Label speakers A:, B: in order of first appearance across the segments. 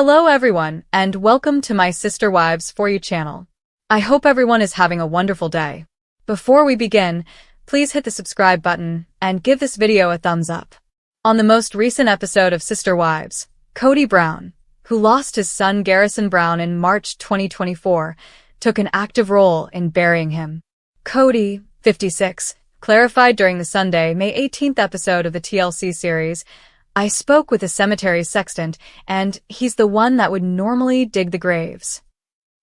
A: Hello everyone, and welcome to my Sister Wives For You channel. I hope everyone is having a wonderful day. Before we begin, please hit the subscribe button and give this video a thumbs up. On the most recent episode of Sister Wives, Kody Brown, who lost his son Garrison Brown in March 2024, took an active role in burying him. Kody, 56, clarified during the Sunday, May 18th episode of the TLC series, "I spoke with the cemetery sexton, and he's the one that would normally dig the graves.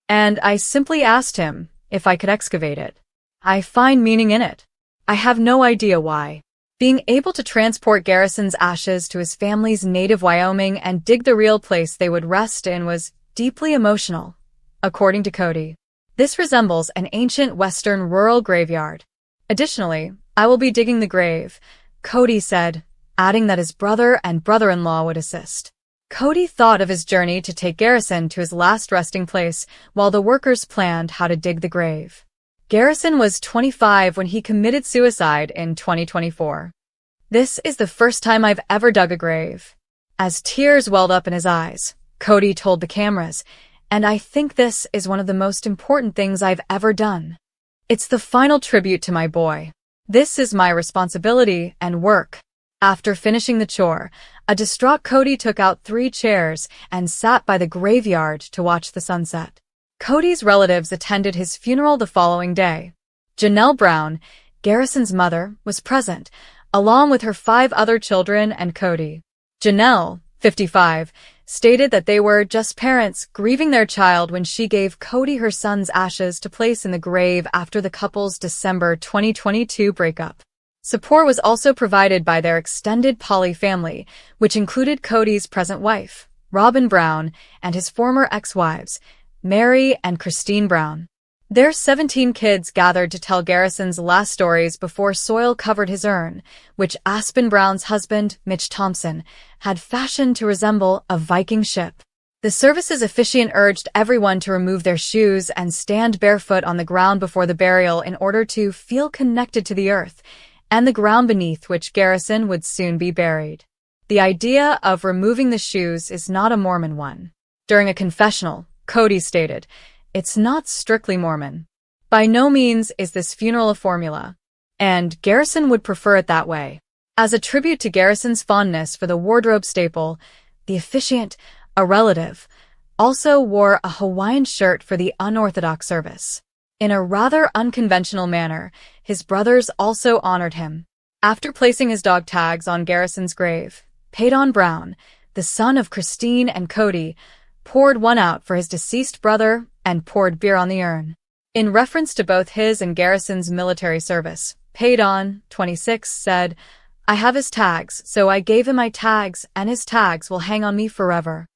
A: And I simply asked him if I could excavate it. I find meaning in it. I have no idea why." Being able to transport Garrison's ashes to his family's native Wyoming and dig the real place they would rest in was deeply emotional, according to Kody. "This resembles an ancient Western rural graveyard. Additionally, I will be digging the grave," Kody said, adding that his brother and brother-in-law would assist. Kody thought of his journey to take Garrison to his last resting place while the workers planned how to dig the grave. Garrison was 25 when he committed suicide in 2024. "This is the first time I've ever dug a grave." As tears welled up in his eyes, Kody told the cameras, "And I think this is one of the most important things I've ever done. It's the final tribute to my boy. This is my responsibility and work." After finishing the chore, a distraught Kody took out 3 chairs and sat by the graveyard to watch the sunset. Kody's relatives attended his funeral the following day. Janelle Brown, Garrison's mother, was present, along with her 5 other children and Kody. Janelle, 55, stated that they were just parents grieving their child when she gave Kody her son's ashes to place in the grave after the couple's December 2022 breakup. Support was also provided by their extended poly family, which included Kody's present wife, Robyn Brown, and his former ex-wives, Mary and Christine Brown. Their 17 kids gathered to tell Garrison's last stories before soil covered his urn, which Aspen Brown's husband, Mitch Thompson, had fashioned to resemble a Viking ship. The service's officiant urged everyone to remove their shoes and stand barefoot on the ground before the burial in order to feel connected to the earth and the ground beneath which Garrison would soon be buried. The idea of removing the shoes is not a Mormon one. During a confessional, Kody stated, "It's not strictly Mormon. By no means is this funeral a formula, and Garrison would prefer it that way." As a tribute to Garrison's fondness for the wardrobe staple, the officiant, a relative, also wore a Hawaiian shirt for the unorthodox service. In a rather unconventional manner, his brothers also honored him. After placing his dog tags on Garrison's grave, Paydon Brown, the son of Christine and Kody, poured one out for his deceased brother and poured beer on the urn. In reference to both his and Garrison's military service, Paydon, 26, said, "I have his tags, so I gave him my tags, and his tags will hang on me forever.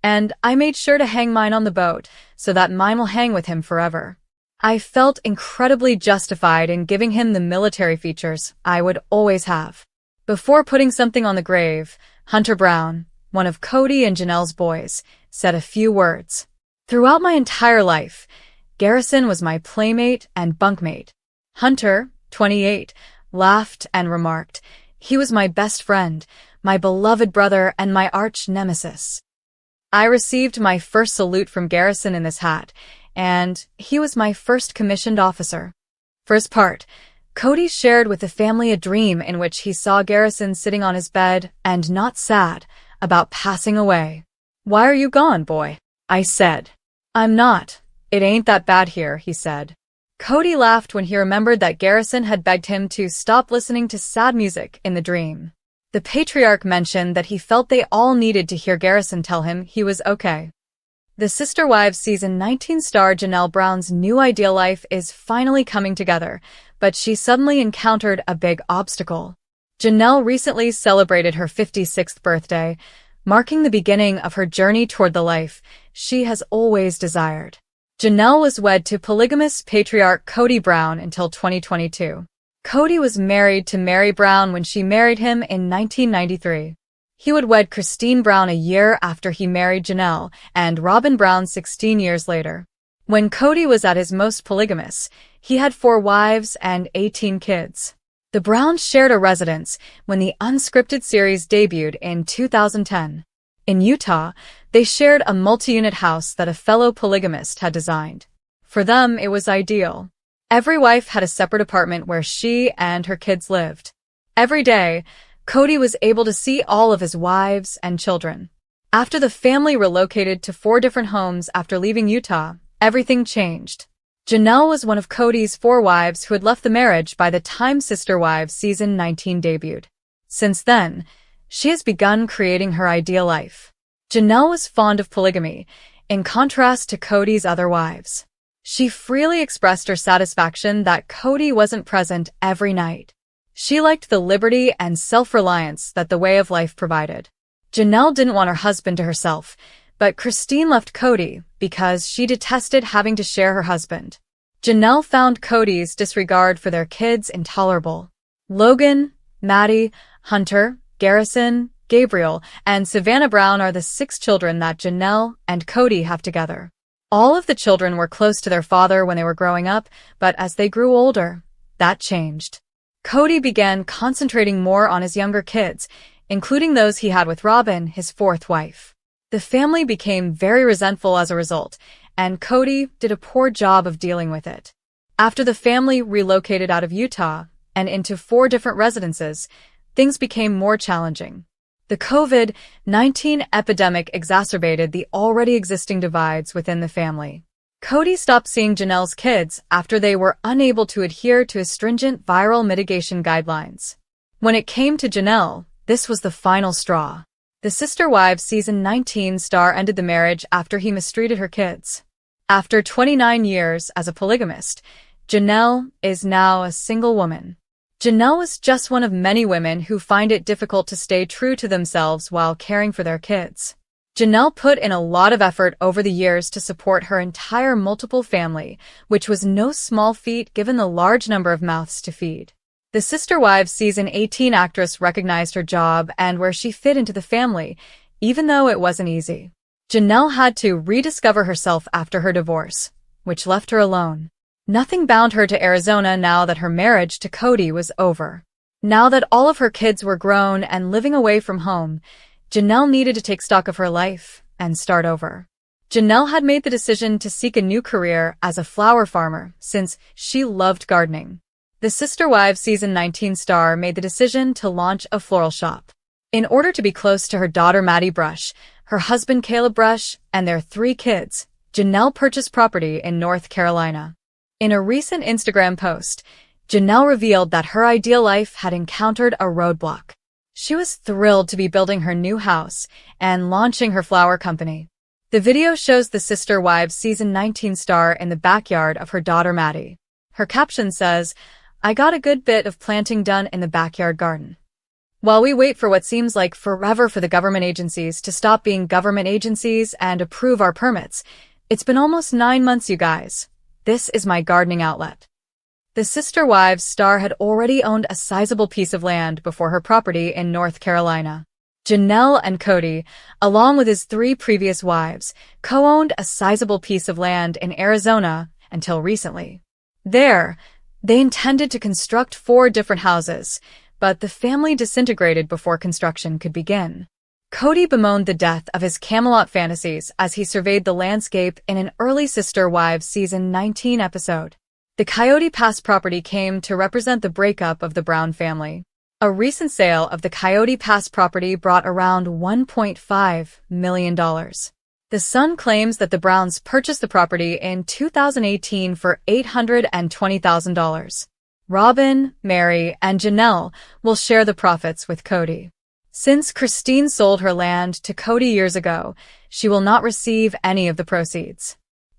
A: And I made sure to hang mine on the boat, so that mine will hang with him forever. I felt incredibly justified in giving him the military features I would always have." Before putting something on the grave, Hunter Brown, one of Kody and Janelle's boys, said a few words. "Throughout my entire life, Garrison was my playmate and bunkmate." Hunter, 28, laughed and remarked, "He was my best friend, my beloved brother, and my arch nemesis. I received my first salute from Garrison in this hat, and he was my first commissioned officer." For his part, Kody shared with the family a dream in which he saw Garrison sitting on his bed and not sad about passing away. "Why are you gone, boy?" I said. "I'm not. It ain't that bad here," he said. Kody laughed when he remembered that Garrison had begged him to stop listening to sad music in the dream. The patriarch mentioned that he felt they all needed to hear Garrison tell him he was okay. The Sister Wives Season 19 star Janelle Brown's new ideal life is finally coming together, but she suddenly encountered a big obstacle. Janelle recently celebrated her 56th birthday, marking the beginning of her journey toward the life she has always desired. Janelle was wed to polygamous patriarch Kody Brown until 2022. Kody was married to Mary Brown when she married him in 1993. He would wed Christine Brown a year after he married Janelle, and Robyn Brown 16 years later. When Kody was at his most polygamous, he had 4 wives and 18 kids. The Browns shared a residence when the unscripted series debuted in 2010. In Utah, they shared a multi-unit house that a fellow polygamist had designed. For them, it was ideal. Every wife had a separate apartment where she and her kids lived. Every day, Kody was able to see all of his wives and children. After the family relocated to 4 different homes after leaving Utah, everything changed. Janelle was one of Kody's 4 wives who had left the marriage by the time Sister Wives Season 19 debuted. Since then, she has begun creating her ideal life. Janelle was fond of polygamy, in contrast to Kody's other wives. She freely expressed her satisfaction that Kody wasn't present every night. She liked the liberty and self-reliance that the way of life provided. Janelle didn't want her husband to herself, but Christine left Kody because she detested having to share her husband. Janelle found Kody's disregard for their kids intolerable. Logan, Maddie, Hunter, Garrison, Gabriel, and Savannah Brown are the 6 children that Janelle and Kody have together. All of the children were close to their father when they were growing up, but as they grew older, that changed. Kody began concentrating more on his younger kids, including those he had with Robyn, his 4th wife. The family became very resentful as a result, and Kody did a poor job of dealing with it. After the family relocated out of Utah and into 4 different residences, things became more challenging. The COVID-19 epidemic exacerbated the already existing divides within the family. Kody stopped seeing Janelle's kids after they were unable to adhere to his stringent viral mitigation guidelines. When it came to Janelle, this was the final straw. The Sister Wives Season 19 star ended the marriage after he mistreated her kids. After 29 years as a polygamist, Janelle is now a single woman. Janelle was just one of many women who find it difficult to stay true to themselves while caring for their kids. Janelle put in a lot of effort over the years to support her entire multiple family, which was no small feat given the large number of mouths to feed. The Sister Wives Season 18 actress recognized her job and where she fit into the family, even though it wasn't easy. Janelle had to rediscover herself after her divorce, which left her alone. Nothing bound her to Arizona now that her marriage to Kody was over. Now that all of her kids were grown and living away from home, Janelle needed to take stock of her life and start over. Janelle had made the decision to seek a new career as a flower farmer since she loved gardening. The Sister Wives Season 19 star made the decision to launch a floral shop. In order to be close to her daughter Maddie Brush, her husband Caleb Brush, and their 3 kids, Janelle purchased property in North Carolina. In a recent Instagram post, Janelle revealed that her ideal life had encountered a roadblock. She was thrilled to be building her new house and launching her flower company. The video shows the Sister Wives Season 19 star in the backyard of her daughter Maddie. Her caption says, "I got a good bit of planting done in the backyard garden." While we wait for what seems like forever for the government agencies to stop being government agencies and approve our permits, it's been almost 9 months, you guys. This is my gardening outlet. The Sister Wives star had already owned a sizable piece of land before her property in North Carolina. Janelle and Kody, along with his 3 previous wives, co-owned a sizable piece of land in Arizona until recently. There, they intended to construct 4 different houses, but the family disintegrated before construction could begin. Kody bemoaned the death of his Camelot fantasies as he surveyed the landscape in an early Sister Wives Season 19 episode. The Coyote Pass property came to represent the breakup of the Brown family. A recent sale of the Coyote Pass property brought around $1.5 million. The Sun claims that the Browns purchased the property in 2018 for $820,000. Robyn, Mary, and Janelle will share the profits with Kody. Since Christine sold her land to Kody years ago, she will not receive any of the proceeds.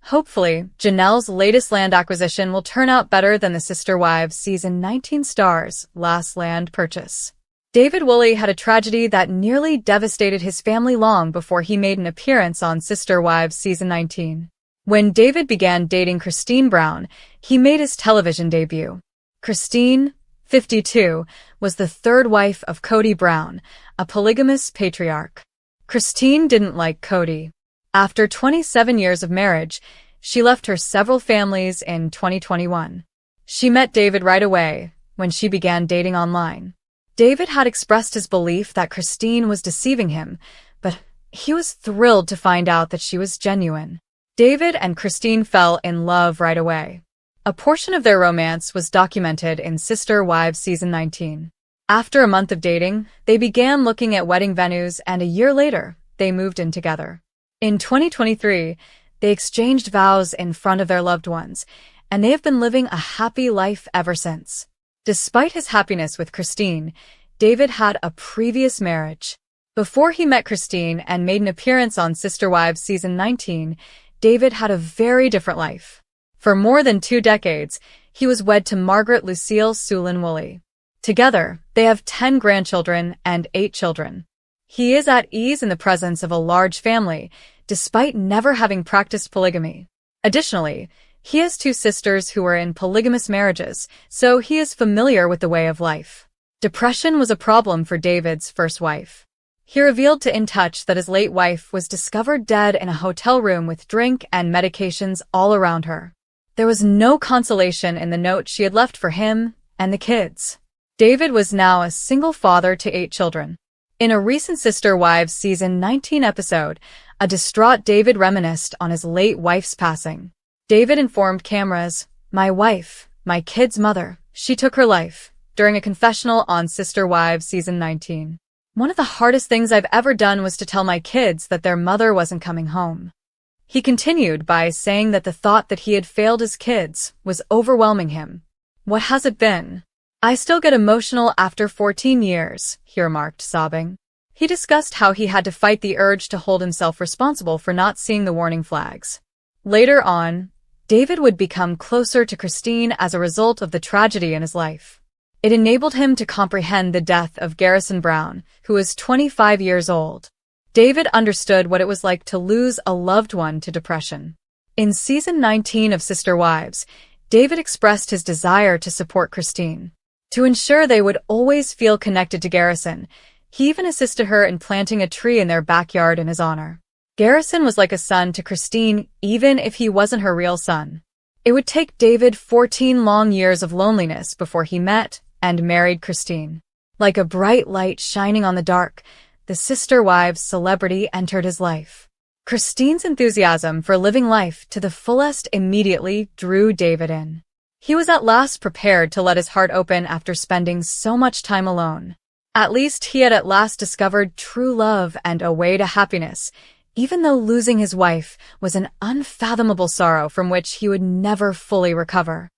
A: Hopefully, Janelle's latest land acquisition will turn out better than the Sister Wives Season 19 star's last land purchase. David Woolley had a tragedy that nearly devastated his family long before he made an appearance on Sister Wives Season 19. When David began dating Christine Brown, he made his television debut. Christine, 52, was the 3rd wife of Kody Brown, a polygamous patriarch. Christine didn't like Kody. After 27 years of marriage, she left her several families in 2021. She met David right away when she began dating online. David had expressed his belief that Christine was deceiving him, but He was thrilled to find out that she was genuine. David and Christine fell in love right away. A portion of their romance was documented in Sister Wives Season 19. After a month of dating, they began looking at wedding venues, and a year later, they moved in together. In 2023, they exchanged vows in front of their loved ones, and they have been living a happy life ever since. Despite his happiness with Christine, David had a previous marriage. Before he met Christine and made an appearance on Sister Wives Season 19, David had a very different life. For more than 2 decades, he was wed to Margaret Lucille Sulin Woolley. Together, they have 10 grandchildren and 8 children. He is at ease in the presence of a large family, despite never having practiced polygamy. Additionally, he has 2 sisters who are in polygamous marriages, so he is familiar with the way of life. Depression was a problem for David's first wife. He revealed to In Touch that his late wife was discovered dead in a hotel room with drink and medications all around her. There was no consolation in the note she had left for him and the kids. David was now a single father to 8 children. In a recent Sister Wives Season 19 episode, a distraught David reminisced on his late wife's passing. David informed cameras, "My wife, my kid's mother, she took her life," during a confessional on Sister Wives Season 19. "One of the hardest things I've ever done was to tell my kids that their mother wasn't coming home." He continued by saying that the thought that he had failed his kids was overwhelming him. "What has it been? I still get emotional after 14 years, he remarked, sobbing. He discussed how he had to fight the urge to hold himself responsible for not seeing the warning flags. Later on, David would become closer to Christine as a result of the tragedy in his life. It enabled him to comprehend the death of Garrison Brown, who was 25 years old. David understood what it was like to lose a loved one to depression. In Season 19 of Sister Wives, David expressed his desire to support Christine. To ensure they would always feel connected to Garrison, he even assisted her in planting a tree in their backyard in his honor. Garrison was like a son to Christine, even if he wasn't her real son. It would take David 14 long years of loneliness before he met and married Christine. Like a bright light shining on the dark, the Sister Wives celebrity entered his life. Christine's enthusiasm for living life to the fullest immediately drew David in. He was at last prepared to let his heart open after spending so much time alone. At least he had at last discovered true love and a way to happiness, even though losing his wife was an unfathomable sorrow from which he would never fully recover.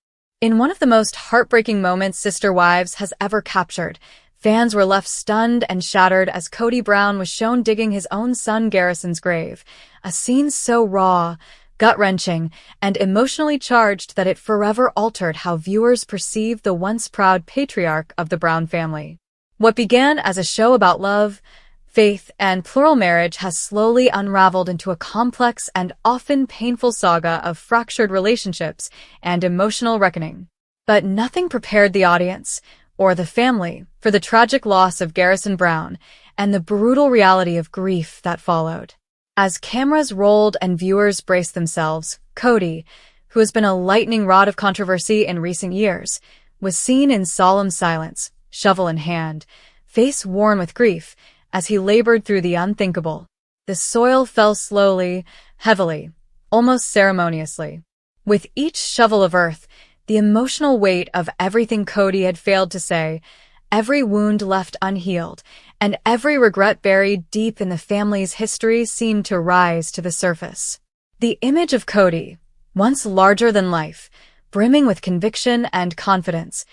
A: In one of the most heartbreaking moments Sister Wives has ever captured, fans were left stunned and shattered as Kody Brown was shown digging his own son Garrison's grave, a scene so raw, gut-wrenching, and emotionally charged that it forever altered how viewers perceived the once proud patriarch of the Brown family. What began as a show about love, faith, and plural marriage has slowly unraveled into a complex and often painful saga of fractured relationships and emotional reckoning. But nothing prepared the audience, or the family, for the tragic loss of Garrison Brown and the brutal reality of grief that followed. As cameras rolled and viewers braced themselves, Kody, who has been a lightning rod of controversy in recent years, was seen in solemn silence, shovel in hand, face worn with grief, as he labored through the unthinkable. The soil fell slowly, heavily, almost ceremoniously. With each shovel of earth, the emotional weight of everything Kody had failed to say, every wound left unhealed, and every regret buried deep in the family's history seemed to rise to the surface. The image of Kody, once larger than life, brimming with conviction and confidence,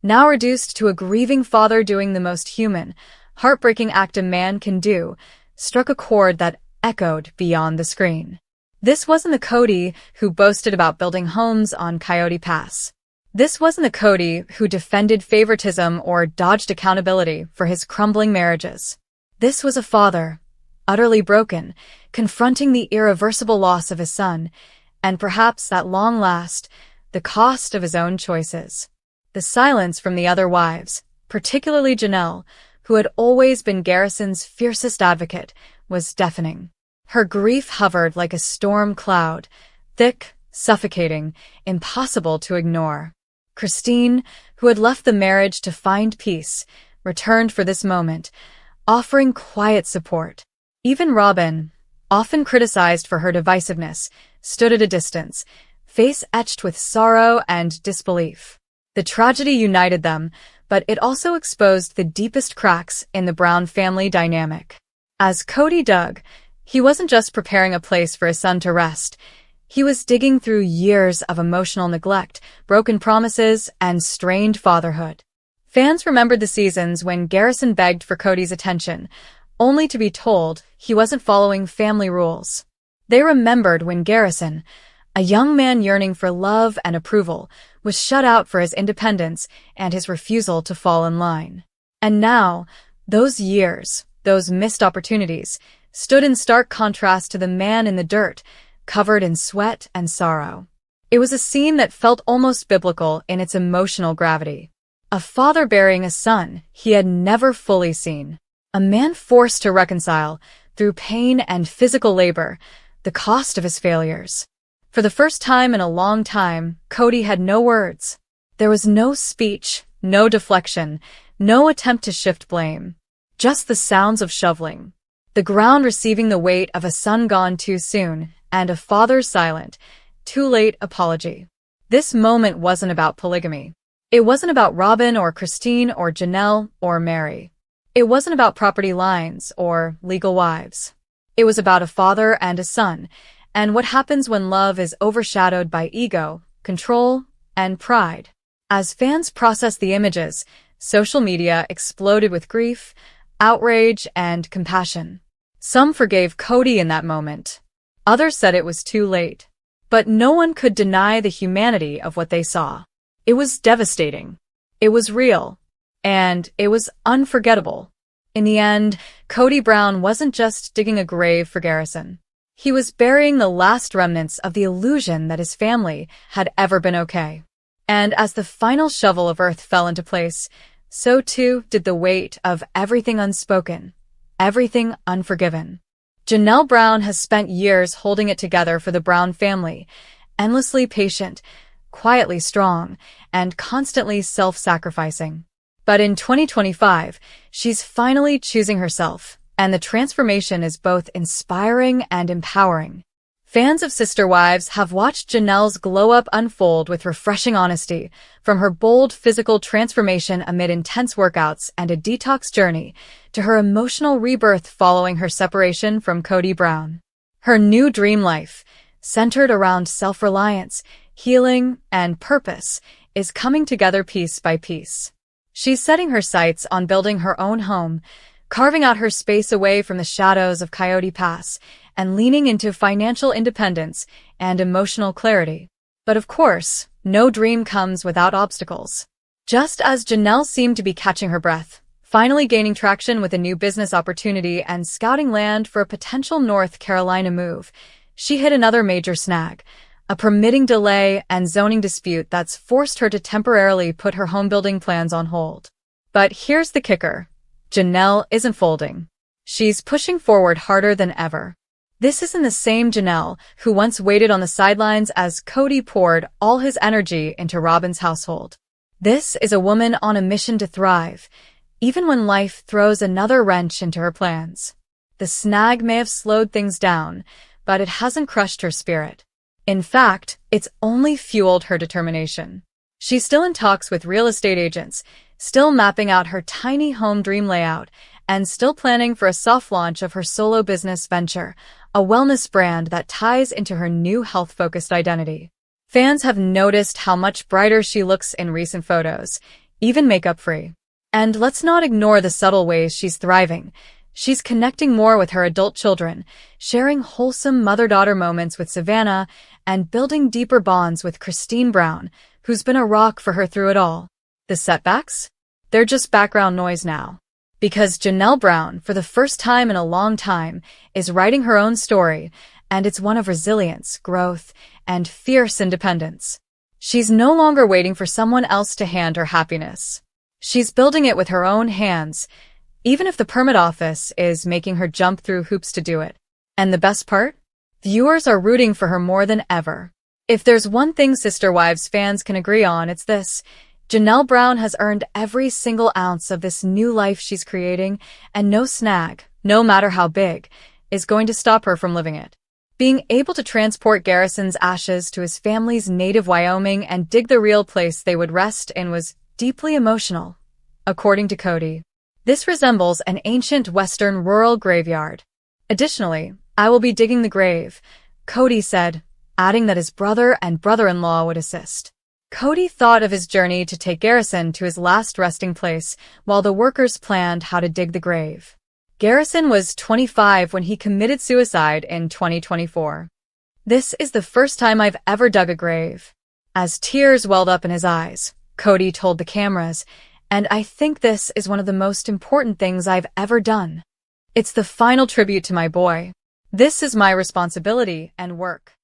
A: now reduced to a grieving father doing the most human, heartbreaking act a man can do, struck a chord that echoed beyond the screen. This wasn't the Kody who boasted about building homes on Coyote Pass. This wasn't the Kody who defended favoritism or dodged accountability for his crumbling marriages. This was a father, utterly broken, confronting the irreversible loss of his son, and perhaps, at long last, the cost of his own choices. The silence from the other wives, particularly Janelle, who had always been Garrison's fiercest advocate, was deafening. Her grief hovered like a storm cloud, thick, suffocating, impossible to ignore. Christine, who had left the marriage to find peace, returned for this moment, offering quiet support. Even Robyn, often criticized for her divisiveness, stood at a distance, face etched with sorrow and disbelief. The tragedy united them, but it also exposed the deepest cracks in the Brown family dynamic. As Kody dug, he wasn't just preparing a place for his son to rest. He was digging through years of emotional neglect, broken promises, and strained fatherhood. Fans remembered the seasons when Garrison begged for Kody's attention, only to be told he wasn't following family rules. They remembered when Garrison, a young man yearning for love and approval, was shut out for his independence and his refusal to fall in line. And now, those years, those missed opportunities, stood in stark contrast to the man in the dirt, covered in sweat and sorrow. It was a scene that felt almost biblical in its emotional gravity. A father burying a son he had never fully seen. A man forced to reconcile, through pain and physical labor, the cost of his failures. For the first time in a long time, Kody had no words. There was no speech, no deflection, no attempt to shift blame. Just the sounds of shoveling. The ground receiving the weight of a son gone too soon, and a father's silent, too late apology. This moment wasn't about polygamy. It wasn't about Robyn or Christine or Janelle or Mary. It wasn't about property lines or legal wives. It was about a father and a son, and what happens when love is overshadowed by ego, control, and pride. As fans processed the images, social media exploded with grief, outrage, and compassion. Some forgave Kody in that moment. Others said it was too late. But no one could deny the humanity of what they saw. It was devastating. It was real. And it was unforgettable. In the end, Kody Brown wasn't just digging a grave for Garrison. He was burying the last remnants of the illusion that his family had ever been okay. And as the final shovel of earth fell into place, so too did the weight of everything unspoken, everything unforgiven. Janelle Brown has spent years holding it together for the Brown family, endlessly patient, quietly strong, and constantly self-sacrificing. But in 2025, she's finally choosing herself, and the transformation is both inspiring and empowering. Fans of Sister Wives have watched Janelle's glow-up unfold with refreshing honesty, from her bold physical transformation amid intense workouts and a detox journey, to her emotional rebirth following her separation from Kody Brown. Her new dream life, centered around self-reliance, healing, and purpose, is coming together piece by piece. She's setting her sights on building her own home, carving out her space away from the shadows of Coyote Pass, and leaning into financial independence and emotional clarity. But of course, no dream comes without obstacles. Just as Janelle seemed to be catching her breath, finally gaining traction with a new business opportunity and scouting land for a potential North Carolina move, she hit another major snag, a permitting delay and zoning dispute that's forced her to temporarily put her home-building plans on hold. But here's the kicker. Janelle isn't folding. She's pushing forward harder than ever. This isn't the same Janelle who once waited on the sidelines as Kody poured all his energy into Robyn's household. This is a woman on a mission to thrive, even when life throws another wrench into her plans. The snag may have slowed things down, but it hasn't crushed her spirit. In fact, it's only fueled her determination. She's still in talks with real estate agents, still mapping out her tiny home dream layout, and still planning for a soft launch of her solo business venture, a wellness brand that ties into her new health-focused identity. Fans have noticed how much brighter she looks in recent photos, even makeup-free. And let's not ignore the subtle ways she's thriving. She's connecting more with her adult children, sharing wholesome mother-daughter moments with Savannah, and building deeper bonds with Christine Brown, who's been a rock for her through it all. The setbacks? They're just background noise now. Because Janelle Brown, for the first time in a long time, is writing her own story, and it's one of resilience, growth, and fierce independence. She's no longer waiting for someone else to hand her happiness. She's building it with her own hands, even if the permit office is making her jump through hoops to do it. And the best part? Viewers are rooting for her more than ever. If there's one thing Sister Wives fans can agree on, it's this. Janelle Brown has earned every single ounce of this new life she's creating, and no snag, no matter how big, is going to stop her from living it. Being able to transport Garrison's ashes to his family's native Wyoming and dig the real place they would rest in was deeply emotional. According to Kody, this resembles an ancient Western rural graveyard. Additionally, I will be digging the grave, Kody said, adding that his brother and brother-in-law would assist. Kody thought of his journey to take Garrison to his last resting place while the workers planned how to dig the grave. Garrison was 25 when he committed suicide in 2024. This is the first time I've ever dug a grave. As tears welled up in his eyes, Kody told the cameras, and I think this is one of the most important things I've ever done. It's the final tribute to my boy. This is my responsibility and work.